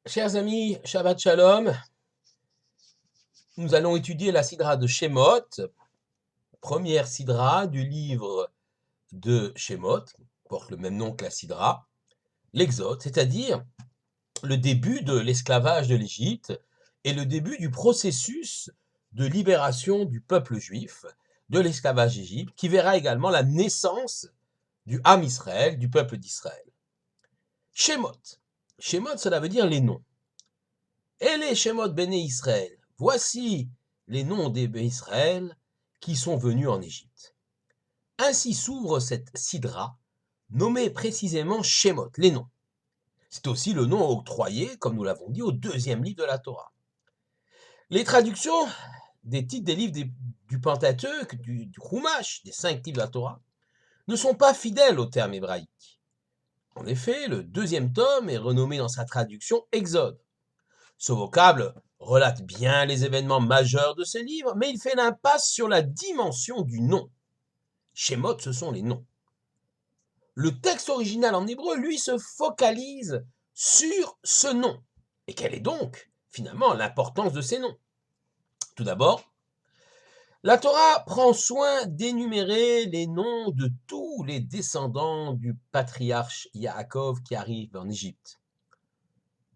Chers amis, Shabbat Shalom, nous allons étudier la Sidra de Shemot, première Sidra du livre de Shemot, porte le même nom que la Sidra, l'Exode, c'est-à-dire le début de l'esclavage de l'Égypte et le début du processus de libération du peuple juif de l'esclavage d'Égypte, qui verra également la naissance du Ham Israël, du peuple d'Israël. Shemot, Shemot, cela veut dire les noms. Et les Shemot Béné Israël, voici les noms des Béné Israël qui sont venus en Égypte. Ainsi s'ouvre cette sidra, nommée précisément Shemot, les noms. C'est aussi le nom octroyé, comme nous l'avons dit, au deuxième livre de la Torah. Les traductions des titres des livres du Pentateuque, du Chumash, des 5 livres de la Torah, ne sont pas fidèles au terme hébraïque. En effet, le deuxième tome est renommé dans sa traduction Exode. Ce vocable relate bien les événements majeurs de ce livre, mais il fait l'impasse sur la dimension du nom. Shemot, ce sont les noms. Le texte original en hébreu, lui, se focalise sur ce nom. Et quelle est donc, finalement, l'importance de ces noms? Tout d'abord, la Torah prend soin d'énumérer les noms de tous les descendants du patriarche Yaakov qui arrive en Égypte.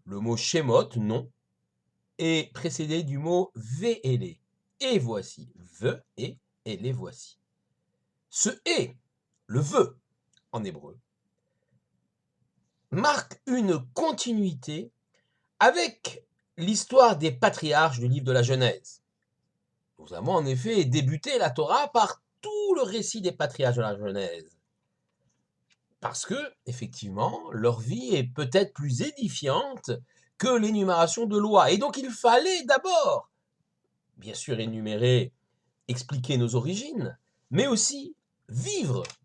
Le mot Shemot, nom, est précédé du mot ve'ele, et voici, ve et les voici. Ce et, le ve en hébreu, marque une continuité avec l'histoire des patriarches du livre de la Genèse. Nous avons en effet débuté la Torah par tout le récit des patriarches de la Genèse. Parce que, effectivement, leur vie est peut-être plus édifiante que l'énumération de lois. Et donc il fallait d'abord, bien sûr, énumérer, expliquer nos origines, mais aussi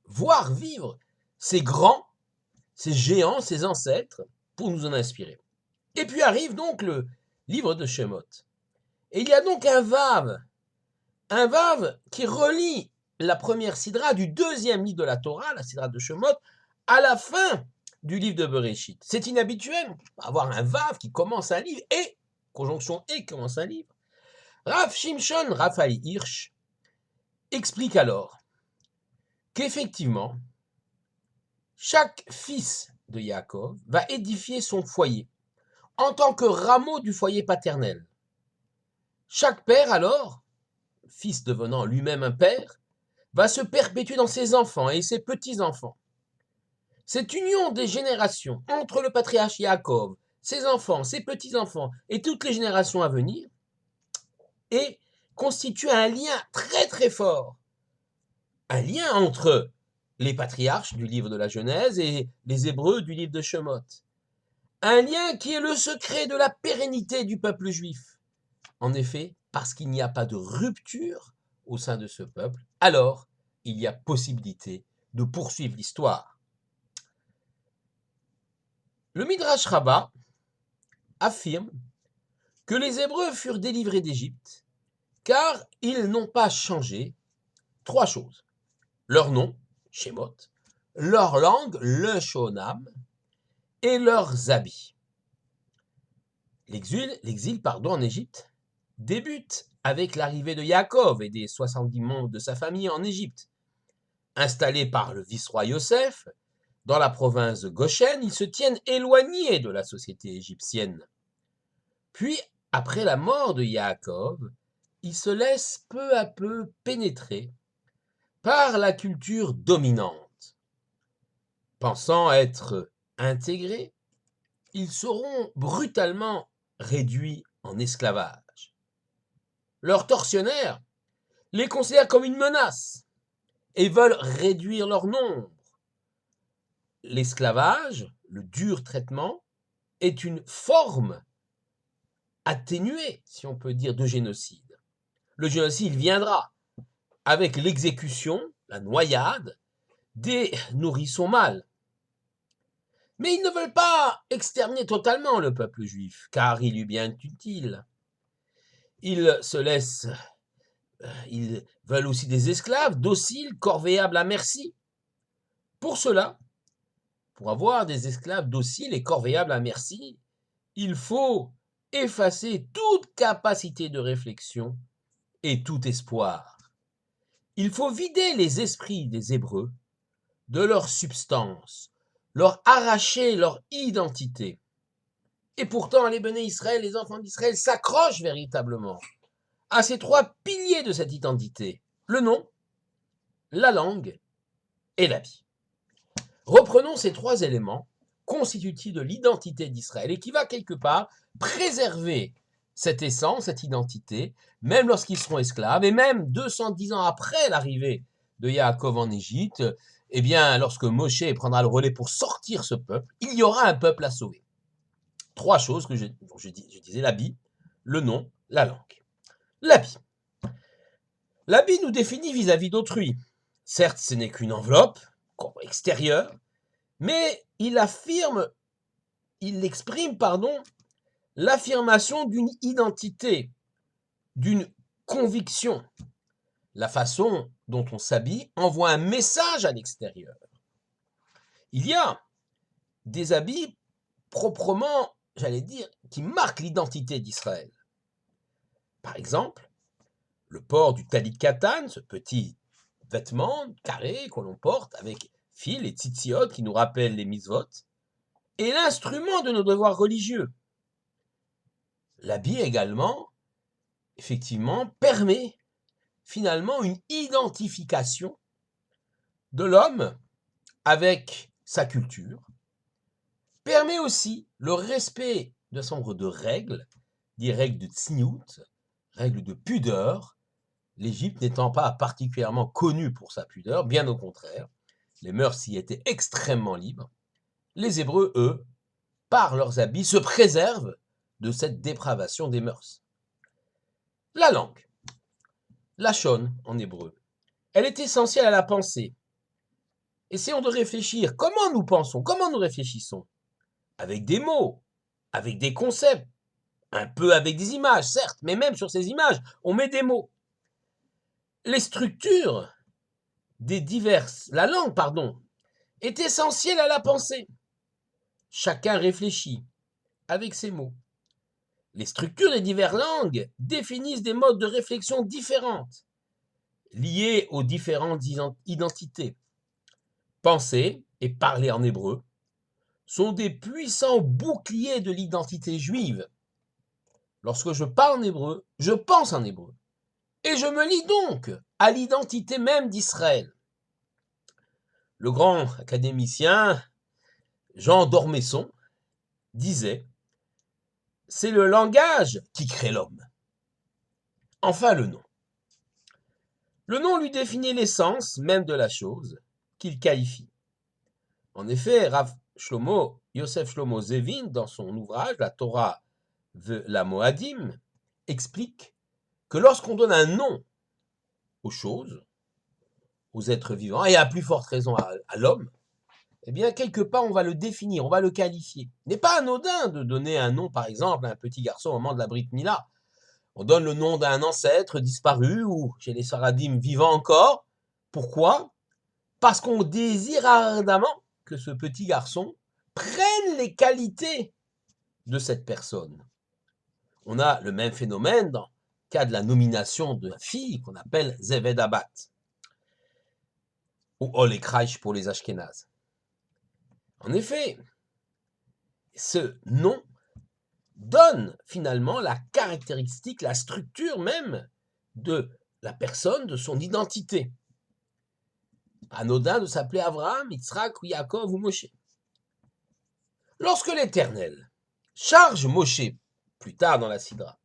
voir vivre ces grands, ces géants, ces ancêtres, pour nous en inspirer. Et puis arrive donc le livre de Shemot. Et il y a donc un vav qui relie la première sidra du deuxième livre de la Torah, la sidra de Shemot, à la fin du livre de Bereshit. C'est inhabituel, avoir un vav qui commence un livre et, conjonction et commence un livre. Rav Shimshon Raphaël Hirsch explique alors qu'effectivement, chaque fils de Yaakov va édifier son foyer en tant que rameau du foyer paternel. Chaque père alors, fils devenant lui-même un père, va se perpétuer dans ses enfants et ses petits-enfants. Cette union des générations entre le patriarche Yaakov, ses enfants, ses petits-enfants et toutes les générations à venir constitue un lien très très fort. Un lien entre les patriarches du livre de la Genèse et les Hébreux du livre de Shemot. Un lien qui est le secret de la pérennité du peuple juif. En effet, parce qu'il n'y a pas de rupture au sein de ce peuple, alors il y a possibilité de poursuivre l'histoire. Le Midrash Rabbah affirme que les Hébreux furent délivrés d'Égypte car ils n'ont pas changé 3 choses. Leur nom, Shemot, leur langue, le Shonam, et leurs habits. L'exil en Égypte débute avec l'arrivée de Yaakov et des 70 membres de sa famille en Égypte. Installés par le vice-roi Yosef, dans la province de Goshen, ils se tiennent éloignés de la société égyptienne. Puis, après la mort de Yaakov, ils se laissent peu à peu pénétrer par la culture dominante. Pensant être intégrés, ils seront brutalement réduits en esclavage. Leurs tortionnaires les considèrent comme une menace et veulent réduire leur nombre. L'esclavage, le dur traitement, est une forme atténuée, si on peut dire, de génocide. Le génocide viendra avec l'exécution, la noyade, des nourrissons mâles. Mais ils ne veulent pas exterminer totalement le peuple juif, car il lui est bien utile. Ils veulent aussi des esclaves dociles, corvéables à merci. Pour cela, pour avoir des esclaves dociles et corvéables à merci, il faut effacer toute capacité de réflexion et tout espoir. Il faut vider les esprits des Hébreux de leur substance, leur arracher leur identité. Et pourtant, les béné Israël, les enfants d'Israël, s'accrochent véritablement à ces trois piliers de cette identité: le nom, la langue et la vie. Reprenons ces trois éléments constitutifs de l'identité d'Israël et qui va quelque part préserver cette essence, cette identité, même lorsqu'ils seront esclaves et même 210 ans après l'arrivée de Yaakov en Égypte, eh bien, lorsque Moshe prendra le relais pour sortir ce peuple, il y aura un peuple à sauver. Trois choses que je disais: l'habit, le nom, la langue. L'habit. L'habit nous définit vis-à-vis d'autrui. Certes, ce n'est qu'une enveloppe extérieure, mais il exprime, l'affirmation d'une identité, d'une conviction. La façon dont on s'habille envoie un message à l'extérieur. Il y a des habits proprement, qui marquent l'identité d'Israël. Par exemple, le port du talit katan, ce petit vêtement carré que l'on porte avec fil et tzitziot qui nous rappellent les mitzvot, est l'instrument de nos devoirs religieux. L'habit également, effectivement, permet finalement une identification de l'homme avec sa culture, permet aussi le respect d'un certain nombre de règles, des règles de tzniout, règles de pudeur, l'Égypte n'étant pas particulièrement connue pour sa pudeur, bien au contraire, les mœurs y étaient extrêmement libres. Les Hébreux, eux, par leurs habits, se préservent de cette dépravation des mœurs. La langue, lachon en hébreu, elle est essentielle à la pensée. Essayons de réfléchir. Comment nous pensons? Comment nous réfléchissons? Avec des mots, avec des concepts, un peu avec des images, certes, mais même sur ces images, on met des mots. Les structures la langue, est essentielle à la pensée. Chacun réfléchit avec ses mots. Les structures des diverses langues définissent des modes de réflexion différentes, liés aux différentes identités. Penser et parler en hébreu sont des puissants boucliers de l'identité juive. Lorsque je parle en hébreu, je pense en hébreu. Et je me lie donc à l'identité même d'Israël. Le grand académicien Jean d'Ormesson disait: c'est le langage qui crée l'homme. Enfin, le nom. Le nom lui définit l'essence même de la chose qu'il qualifie. En effet, Rav Yosef Shlomo Zevin, dans son ouvrage La Torah la Moadim, explique que lorsqu'on donne un nom aux choses, aux êtres vivants, et à plus forte raison à l'homme, eh bien, quelque part, on va le définir, on va le qualifier. Il n'est pas anodin de donner un nom, par exemple, à un petit garçon au moment de la Brit Mila. On donne le nom d'un ancêtre disparu ou, chez les Saradim, vivant encore. Pourquoi? Parce qu'on désire ardemment que ce petit garçon prenne les qualités de cette personne. On a le même phénomène dans le cas de la nomination de la fille qu'on appelle Zeved Abat, ou Olekraïch pour les Ashkénazes. En effet, ce nom donne finalement la caractéristique, la structure même de la personne, de son identité. Anodin de s'appeler Abraham, Yitzhak ou Yaakov ou Moshe. Lorsque l'Éternel charge Moshe, plus tard dans la Sidra,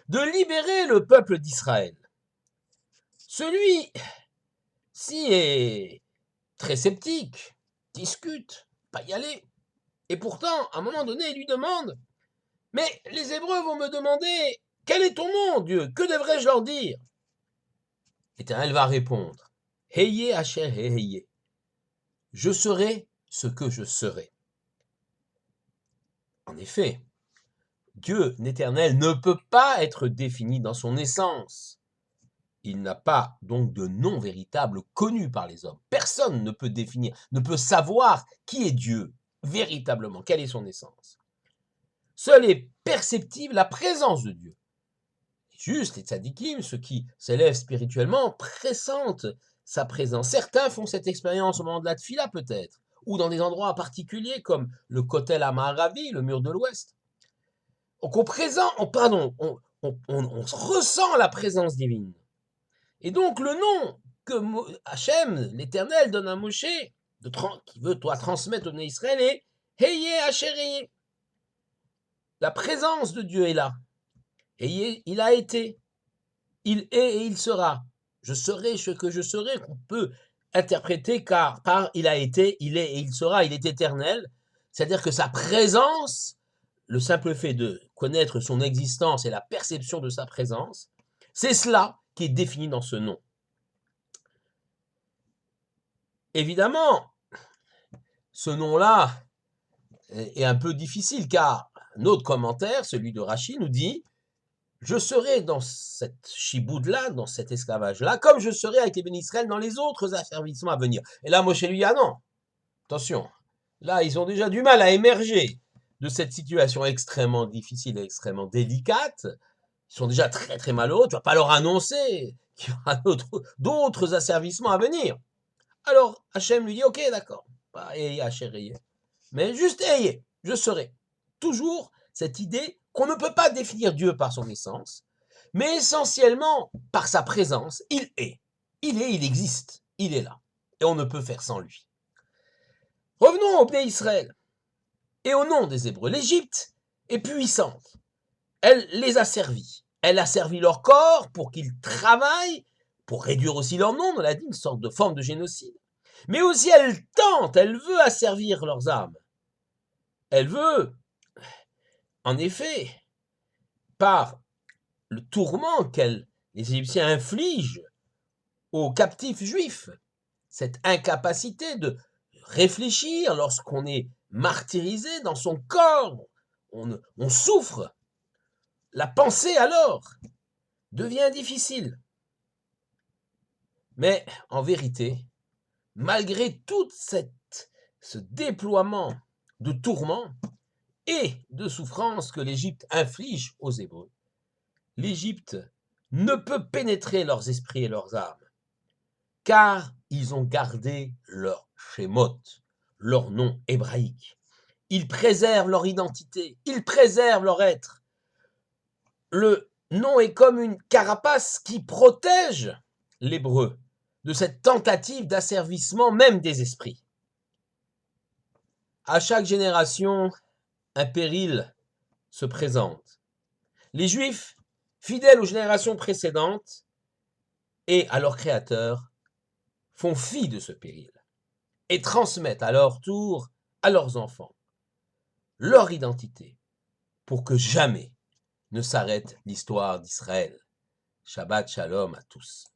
de libérer le peuple d'Israël, celui-ci est très sceptique, discute, pas y aller. Et pourtant, à un moment donné, il lui demande: mais les Hébreux vont me demander: quel est ton nom, Dieu? Que devrais-je leur dire? L'Éternel va répondre: Heye Asher Heye. Je serai ce que je serai. En effet, Dieu l'Éternel ne peut pas être défini dans son essence. Il n'a pas donc de nom véritable connu par les hommes. Personne ne peut définir, ne peut savoir qui est Dieu véritablement, quelle est son essence. Seule est perceptible la présence de Dieu. Juste, les tzadikim, ceux qui s'élèvent spirituellement, pressentent sa présence. Certains font cette expérience au moment de la tfila peut-être, ou dans des endroits particuliers comme le Kotel Amaravi, le mur de l'Ouest. Donc on ressent la présence divine. Et donc le nom que Hachem, l'Éternel, donne à Moshe, qui veut transmettre au Bnei Israël, est Heye Asher. La présence de Dieu est là. Et il a été, il est et il sera. Je serai ce que je serai, qu'on peut interpréter par il a été, il est et il sera, il est éternel. C'est-à-dire que sa présence, le simple fait de connaître son existence et la perception de sa présence, c'est cela qui est défini dans ce nom. Évidemment, ce nom-là est un peu difficile car un autre commentaire, celui de Rashi, nous dit « Je serai dans cette chiboud-là, dans cet esclavage-là, comme je serai avec les bénis Israël dans les autres asservissements à venir. » Et là, Moshe lui dit « Ah non, attention, là, ils ont déjà du mal à émerger de cette situation extrêmement difficile et extrêmement délicate. Ils sont déjà très très malheureux, tu ne vas pas leur annoncer qu'il y aura d'autres asservissements à venir. » Alors, Hachem lui dit « Ok, d'accord, pas ayez Hachem, mais juste ayez, je serai. » Toujours cette idée qu'on ne peut pas définir Dieu par son essence, mais essentiellement par sa présence. Il est, il existe, il est là, et on ne peut faire sans lui. Revenons au Bnei Israël et au nom des Hébreux. L'Égypte est puissante, elle les a servis, elle a servi leur corps pour qu'ils travaillent, pour réduire aussi leur nombre, on l'a dit, une sorte de forme de génocide, mais aussi elle tente, elle veut asservir leurs âmes. Elle veut, en effet, par le tourment les Égyptiens infligent aux captifs juifs, cette incapacité de réfléchir lorsqu'on est martyrisé dans son corps, on souffre. La pensée alors devient difficile. Mais en vérité, malgré tout ce déploiement de tourments et de souffrances que l'Égypte inflige aux Hébreux, l'Égypte ne peut pénétrer leurs esprits et leurs âmes, car ils ont gardé leur Shemot, leur nom hébraïque. Ils préservent leur identité, ils préservent leur être. Le nom est comme une carapace qui protège l'hébreu de cette tentative d'asservissement même des esprits. À chaque génération, un péril se présente. Les Juifs, fidèles aux générations précédentes et à leur Créateur, font fi de ce péril et transmettent à leur tour à leurs enfants leur identité pour que jamais ne s'arrête l'histoire d'Israël. Shabbat Shalom à tous.